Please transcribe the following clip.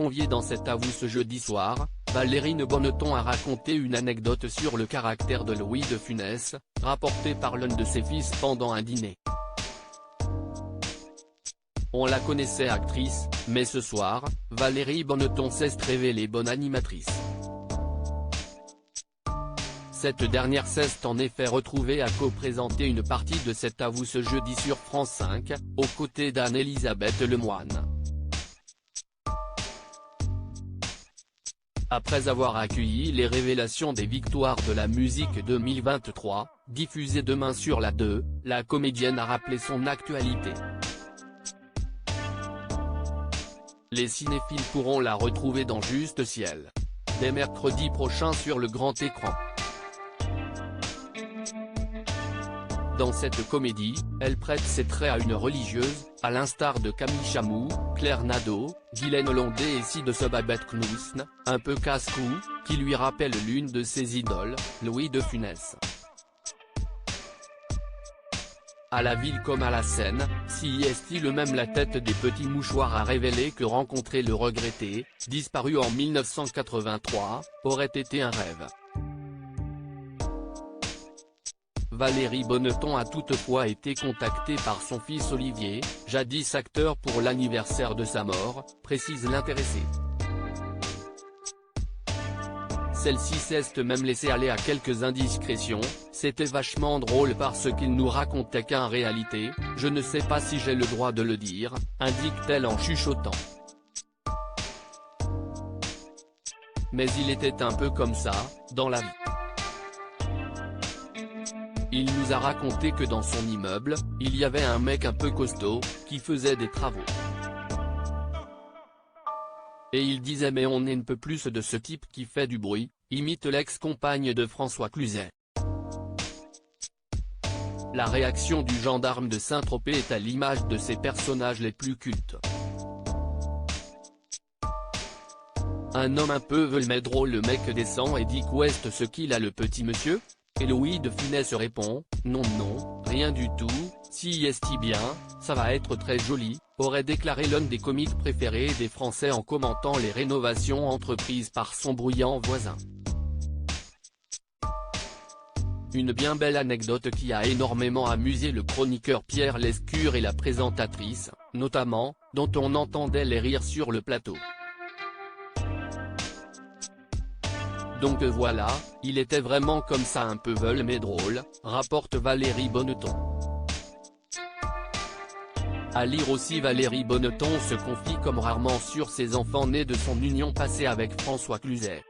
conviée dans cet Avoue ce jeudi soir, Valérine Bonneton a raconté une anecdote sur le caractère de Louis de Funès, rapportée par l'un de ses fils pendant un dîner. On la connaissait actrice, mais ce soir, Valérie Bonneton s'est révélée bonne animatrice. Cette dernière s'est en effet retrouvée à co-présenter une partie de cet Avoue ce jeudi sur France 5, aux côtés d'Anne-Elisabeth Lemoine. Après avoir accueilli les révélations des victoires de la musique 2023, diffusées demain sur la 2, la comédienne a rappelé son actualité. Les cinéphiles pourront la retrouver dans Juste Ciel, dès mercredi prochain sur le grand écran. Dans cette comédie, elle prête ses traits à une religieuse, à l'instar de Camille Chamou, Claire Nadeau, Guylaine Hollandais et Sid Babette Knudsen, un peu casse-cou, qui lui rappelle l'une de ses idoles, Louis de Funès. À la ville comme à la scène, si est-il même la tête des petits mouchoirs a révélé que rencontrer le regretté, disparu en 1983, aurait été un rêve. Valérie Bonneton a toutefois été contactée par son fils Olivier, jadis acteur pour l'anniversaire de sa mort, précise l'intéressée. Celle-ci s'est même laissée aller à quelques indiscrétions, c'était vachement drôle parce qu'il nous racontait qu'en réalité, je ne sais pas si j'ai le droit de le dire, indique-t-elle en chuchotant. Mais il était un peu comme ça, dans la vie. Il nous a raconté que dans son immeuble, il y avait un mec un peu costaud, qui faisait des travaux. Et il disait mais on ne peut plus de ce type qui fait du bruit, imite l'ex-compagne de François Cluzet. La réaction du gendarme de Saint-Tropez est à l'image de ses personnages les plus cultes. Un homme un peu veule mais drôle, le mec descend et dit qu'ouest ce qu'il a le petit monsieur ? Et Louis de Funès répond, non, rien du tout, si est bien, ça va être très joli, aurait déclaré l'un des comiques préférés des Français en commentant les rénovations entreprises par son bruyant voisin. Une bien belle anecdote qui a énormément amusé le chroniqueur Pierre Lescure et la présentatrice, notamment, dont on entendait les rires sur le plateau. Donc voilà, il était vraiment comme ça un peu veule mais drôle, rapporte Valérie Bonneton. À lire aussi, Valérie Bonneton se confie comme rarement sur ses enfants nés de son union passée avec François Cluzet.